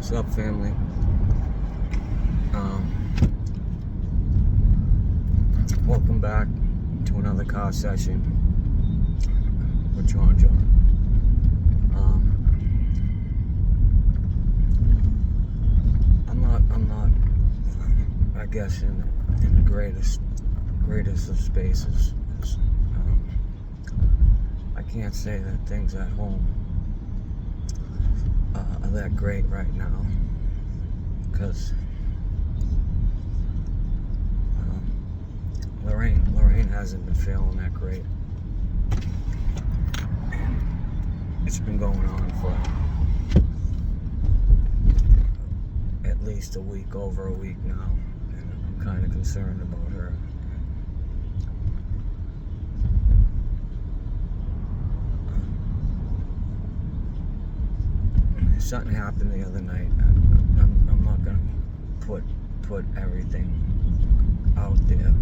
What's up, family? Welcome back to another car session with John. I'm not, I guess, in the greatest of spaces. I can't say that things at home are that great right now, because Lorraine hasn't been feeling that great. It's been going on for at least over a week now, and I'm kind of concerned about her. Something happened the other night. I'm not gonna put everything out there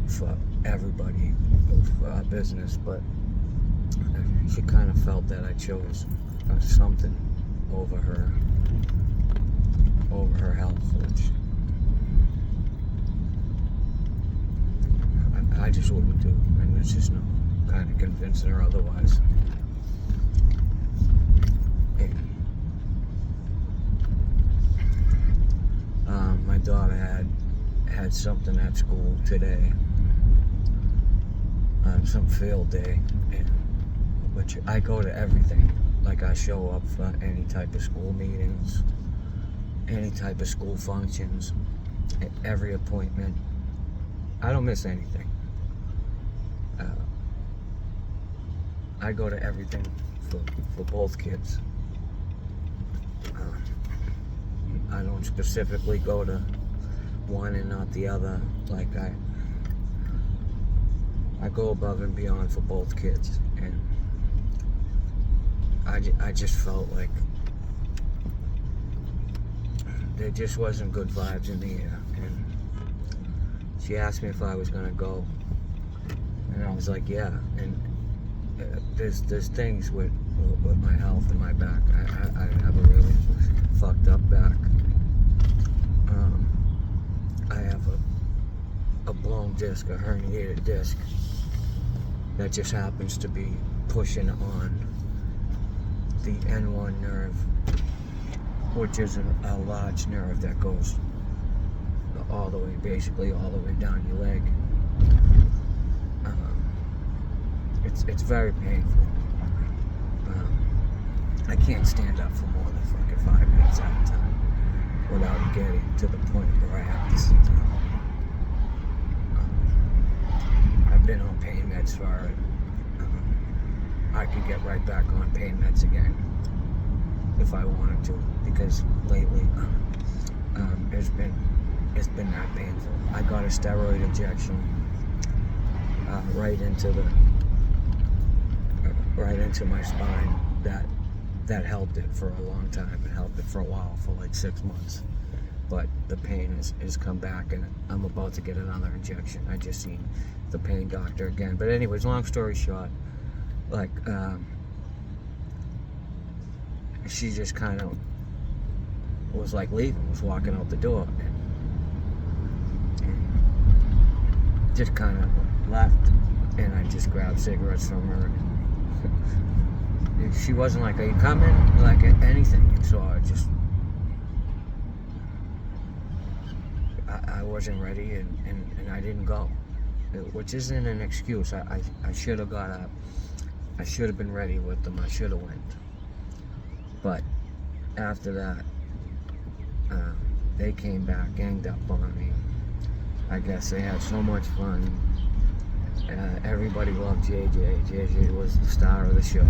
for everybody, for our business, but she kind of felt that I chose something over her health, which I just wouldn't do, and there's just no kind of convincing her otherwise. My daughter had something at school today, some field day, which I go to everything. Like, I show up for any type of school meetings, any type of school functions, every appointment. I don't miss anything. I go to everything for both kids. I don't specifically go to one and not the other. Like, I go above and beyond for both kids, and I just felt like there just wasn't good vibes in the air. And she asked me if I was gonna go, and I was like, yeah. And there's things with my health and my back. I have a really fucked up back. I have a blown disc, a herniated disc, that just happens to be pushing on the N1 nerve, which is a large nerve that goes basically all the way down your leg. It's very painful. I can't stand up for more than fucking 5 minutes at a time without getting to the point where I have to sit down. I've been on pain meds for it. I could get right back on pain meds again if I wanted to, because lately it's been that painful. I got a steroid injection right into my spine that helped it for a long time. It helped it for a while, for like 6 months. But the pain has come back, and I'm about to get another injection. I just seen the pain doctor again. But anyways, long story short, like, she just kind of was like leaving, was walking out the door, and just kind of left, and I just grabbed cigarettes from her. She wasn't like, are you coming? Like, anything. So I wasn't ready, and I didn't go, which isn't an excuse. I should have got up. I should have been ready with them. I should have went. But after that, they came back, ganged up on me. I guess they had so much fun. Everybody loved JJ. JJ was the star of the show.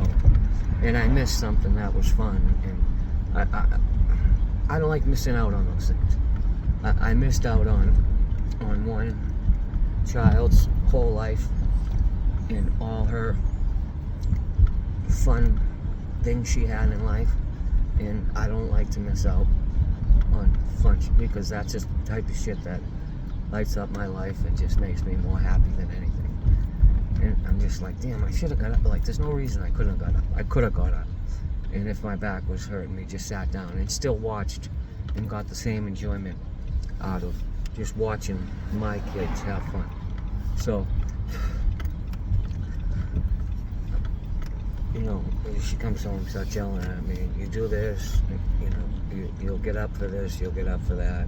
And I missed something that was fun. And I don't like missing out on those things. I missed out on one child's whole life and all her fun things she had in life. And I don't like to miss out on fun, because that's just the type of shit that lights up my life and just makes me more happy than anything. And I'm just like, damn, I should have got up. Like, there's no reason I couldn't have got up. I could have got up and if my back was hurting me, just sat down and still watched and got the same enjoyment out of just watching my kids have fun. So, you know, she comes home and starts yelling at me, you do this, you know, you'll get up for this, you'll get up for that,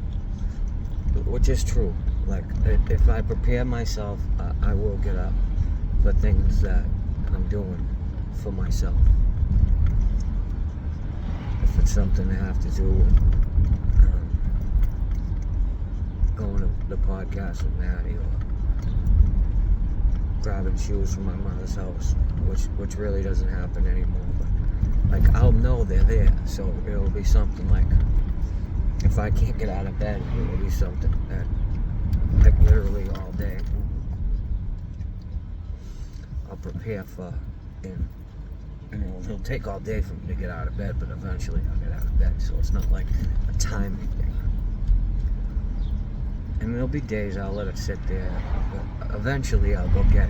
which is true. Like, if I prepare myself, I will get up for things that I'm doing for myself. If it's something I have to do with going to the podcast with Maddie, or grabbing shoes from my mother's house, which really doesn't happen anymore, but like, I'll know they're there, so it'll be something like, if I can't get out of bed, it'll be something that, like, literally all day I'll prepare for, and it'll take all day for me to get out of bed, but eventually I'll get out of bed, so it's not like a timing thing. And there'll be days I'll let it sit there, but eventually I'll go get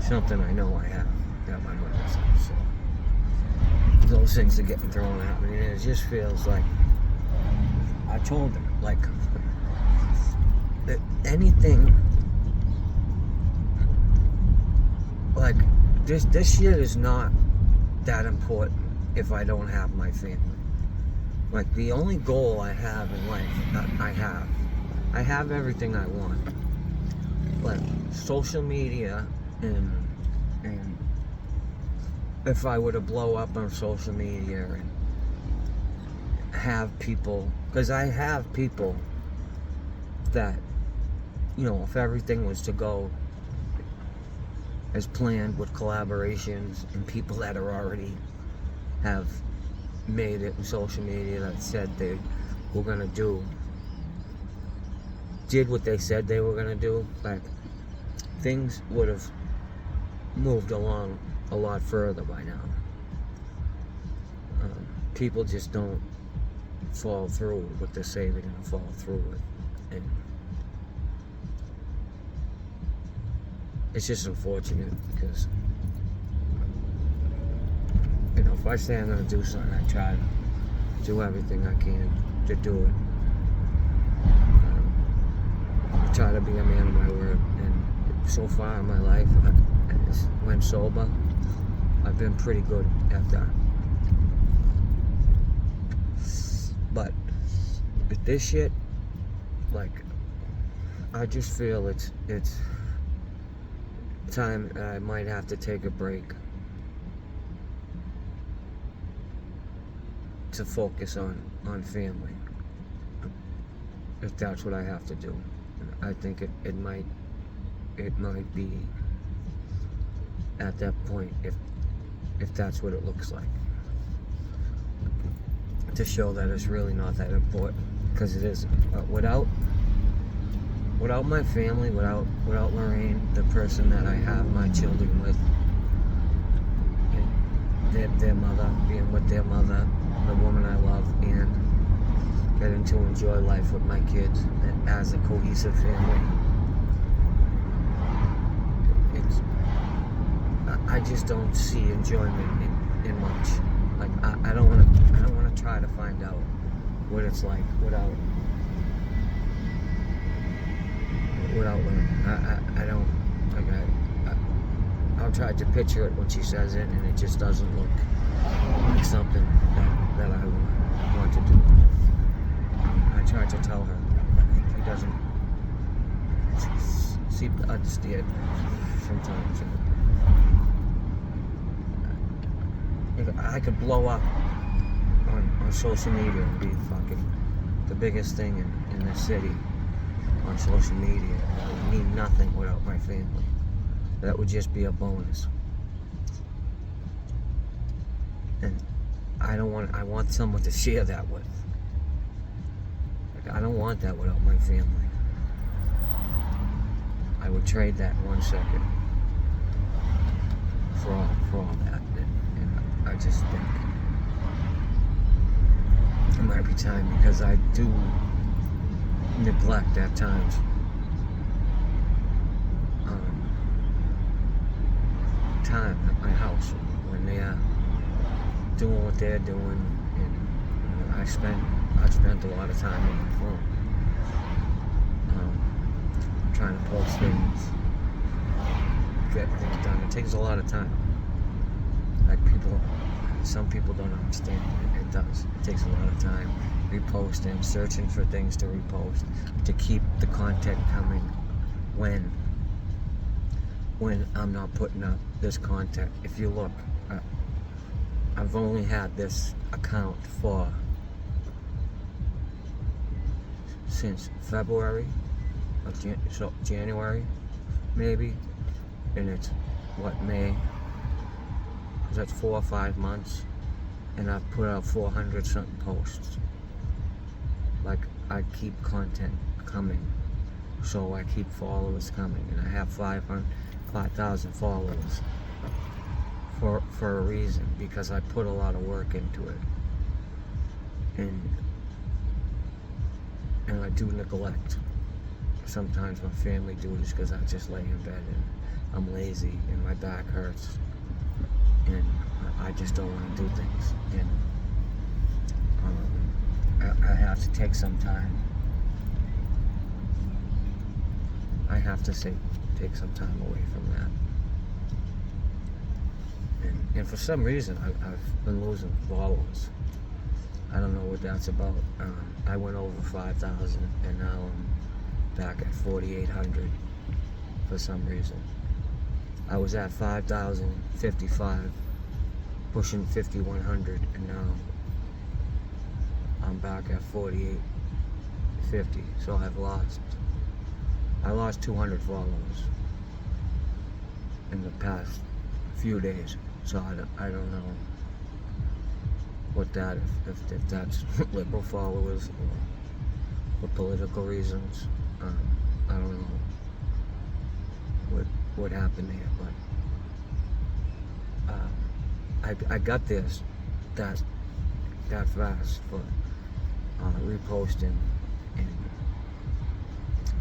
something I know I have at my mother's house. So those things are getting thrown at me, and it just feels like, I told her, like, anything, like, this shit is not that important if I don't have my family. Like, the only goal I have in life, I have everything I want. Like, social media, and if I were to blow up on social media and have people, because I have people that, you know, if everything was to go as planned with collaborations and people that are already have made it in social media that said they were gonna did what they said they were gonna do, like, things would have moved along a lot further by now. People just don't fall through with what they say they're gonna fall through with, and it's just unfortunate because, you know, if I say I'm gonna do something, I try to do everything I can to do it. I try to be a man of my word, and so far in my life, when sober, I've been pretty good at that. But with this shit, like, I just feel it's time I might have to take a break to focus on family, if that's what I have to do. I think it might be at that point, if that's what it looks like, to show that it's really not that important, because it isn't. Without my family, without Lorraine, the person that I have my children with, their mother, being with their mother, the woman I love, and getting to enjoy life with my kids as a cohesive family, I just don't see enjoyment in much. Like, I don't want to try to find out what it's like without learning. I don't, like, I'll try to picture it when she says it, and it just doesn't look like something that I want to do. I try to tell her, she doesn't seem to understand sometimes. I could blow up on social media and be fucking the biggest thing in the city on social media. That would mean nothing without my family. That would just be a bonus. And I want someone to share that with. Like, I don't want that without my family. I would trade that 1 second for all that. And I just think it might be time, because I do neglect at times time at my house when they're doing what they're doing, and I spent a lot of time on my phone, trying to post things, get things done. It takes a lot of time. Like some people don't understand it. It does. It takes a lot of time reposting, searching for things to repost, to keep the content coming when I'm not putting up this content. If you look, I've only had this account since February, so January, maybe, and it's May. That's 4 or 5 months, and I've put out 400 something posts. Like, I keep content coming, so I keep followers coming, and I have 5,000 followers for a reason, because I put a lot of work into it, and I do neglect sometimes my family duties because I just lay in bed and I'm lazy and my back hurts and I just don't want to do things, and I have to take some time. I have to take some time away from that. And for some reason, I've been losing followers. I don't know what that's about. I went over 5,000, and now I'm back at 4,800 for some reason. I was at 5,055, pushing 5,100, and now I'm back at 4,850. So I lost 200 followers in the past few days. So I don't know what that, if that's liberal followers or for political reasons. I don't know what happened there, but I got this that fast for reposting and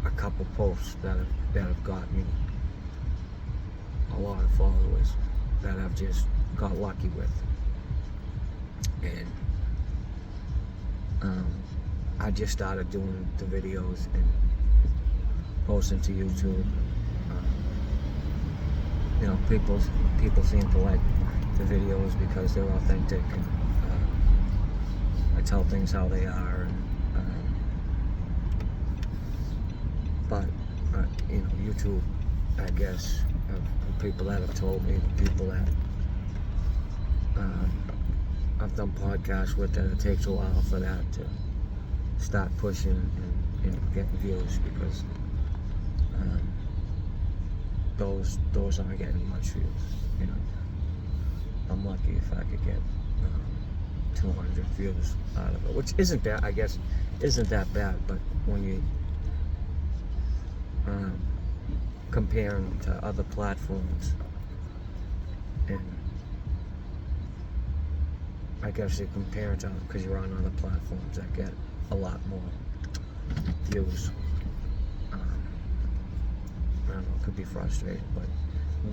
a couple posts that have got me a lot of followers that I've just got lucky with, and I just started doing the videos and posting to YouTube. People seem to like the videos because they're authentic, and I tell things how they are, but YouTube, I guess, the people that have told me, the people that I've done podcasts with, that it takes a while for that to start pushing and getting views, because those aren't getting much views. I'm lucky if I could get 200 views out of it, which isn't bad, I guess, isn't that bad, but when you comparing to other platforms, and I guess you're comparing to, because you're on other platforms that get a lot more views. I don't know, it could be frustrating, but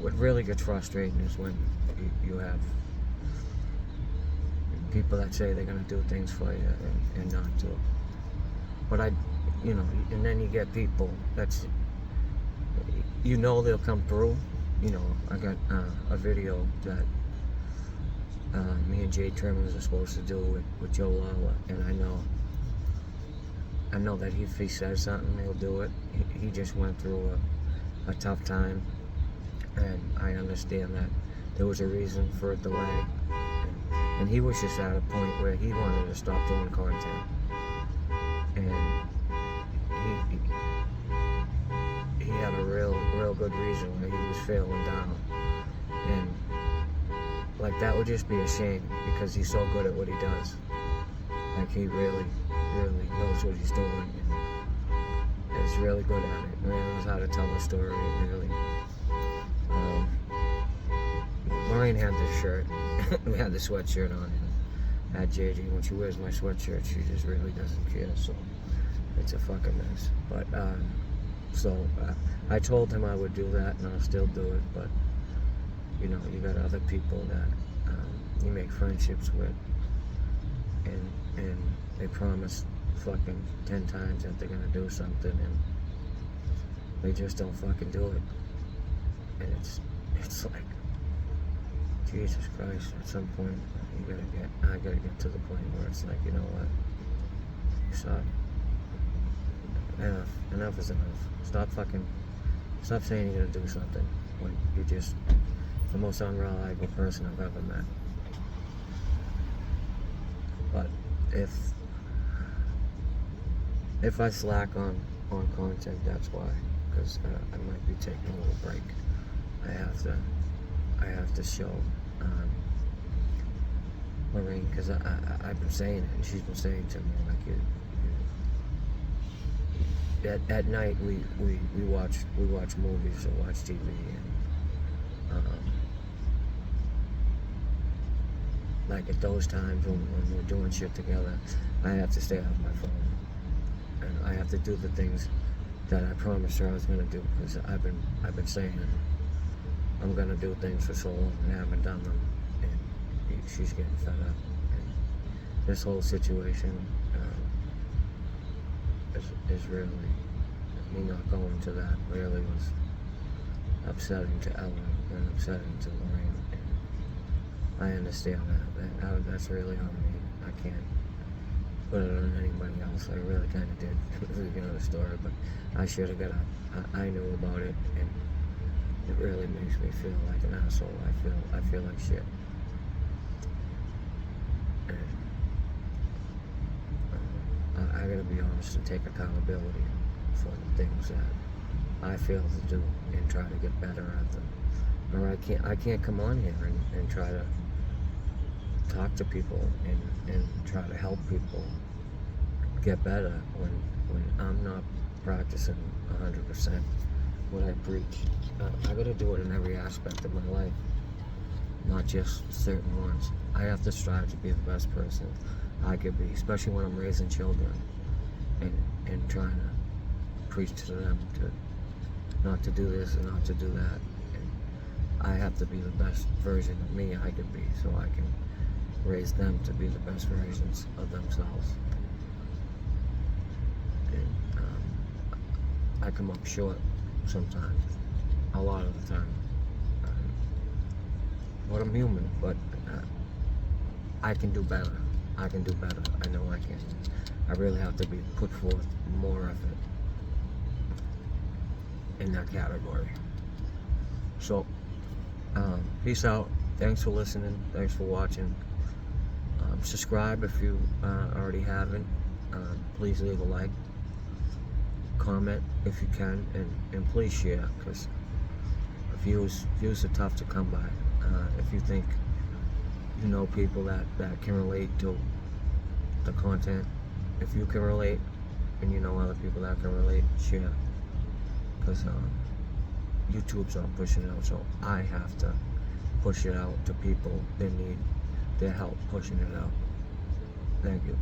what really gets frustrating is when you have people that say they're going to do things for you and not do. But and then you get people that's, they'll come through. I got a video that me and Jay Trimmons are supposed to do with Joe Lala, and I know that if he says something, he'll do it. He just went through a tough time, and I understand that there was a reason for a delay, and he was just at a point where he wanted to stop doing content, and he had a real good reason why he was feeling down, and like, that would just be a shame, because he's so good at what he does. Like, he really knows what he's doing, and is really good at it, and really knows how to tell a story, and really Lorraine had this shirt. We had the sweatshirt on, and at JJ, when she wears my sweatshirt, she just really doesn't care, so it's a fucking mess. But I told him I would do that, and I'll still do it, but you got other people that you make friendships with, and they promise fucking 10 times that they're gonna do something, and they just don't fucking do it. And it's like, Jesus Christ, at some point I gotta get to the point where it's like, you know what, stop. Enough is enough. Stop saying you're gonna do something when you're just the most unreliable person I've ever met. But if I slack on content, that's why, because I might be taking a little break. I have to show Lorraine, because I've been saying it, and she's been saying to me, like, at night we watch movies or watch TV, and like at those times when we're doing shit together, I have to stay off my phone, and I have to do the things that I promised her I was gonna do, because I've been saying I'm gonna do things for so long and haven't done them, and she's getting fed up. And this whole situation is really, me not going to that really was upsetting to Ellen and upsetting to Lorraine. And I understand that's really on me. I can't put it on anybody else. I really kind of did at the beginning of the story, but I should have got up. I knew about it, and it really makes me feel like an asshole. I feel like shit. And I gotta be honest and take accountability for the things that I fail to do and try to get better at them. Or I can't come on here and try to talk to people and try to help people get better when I'm not practicing 100% what I preach. I gotta do it in every aspect of my life, not just certain ones. I have to strive to be the best person I could be, especially when I'm raising children and trying to preach to them to not to do this and not to do that. And I have to be the best version of me I could be, so I can raise them to be the best versions of themselves. And I come up short sometimes, a lot of the time. But I'm human, but I can do better. I can do better. I know I can. I really have to put forth more effort in that category. So, peace out. Thanks for listening. Thanks for watching. Subscribe if you already haven't. Please leave a like. Comment if you can, and please share, because views are tough to come by. If you think you know people that can relate to the content, if you can relate and you know other people that can relate, share, because YouTube's not pushing it out, so I have to push it out to people that need their help pushing it out. Thank you.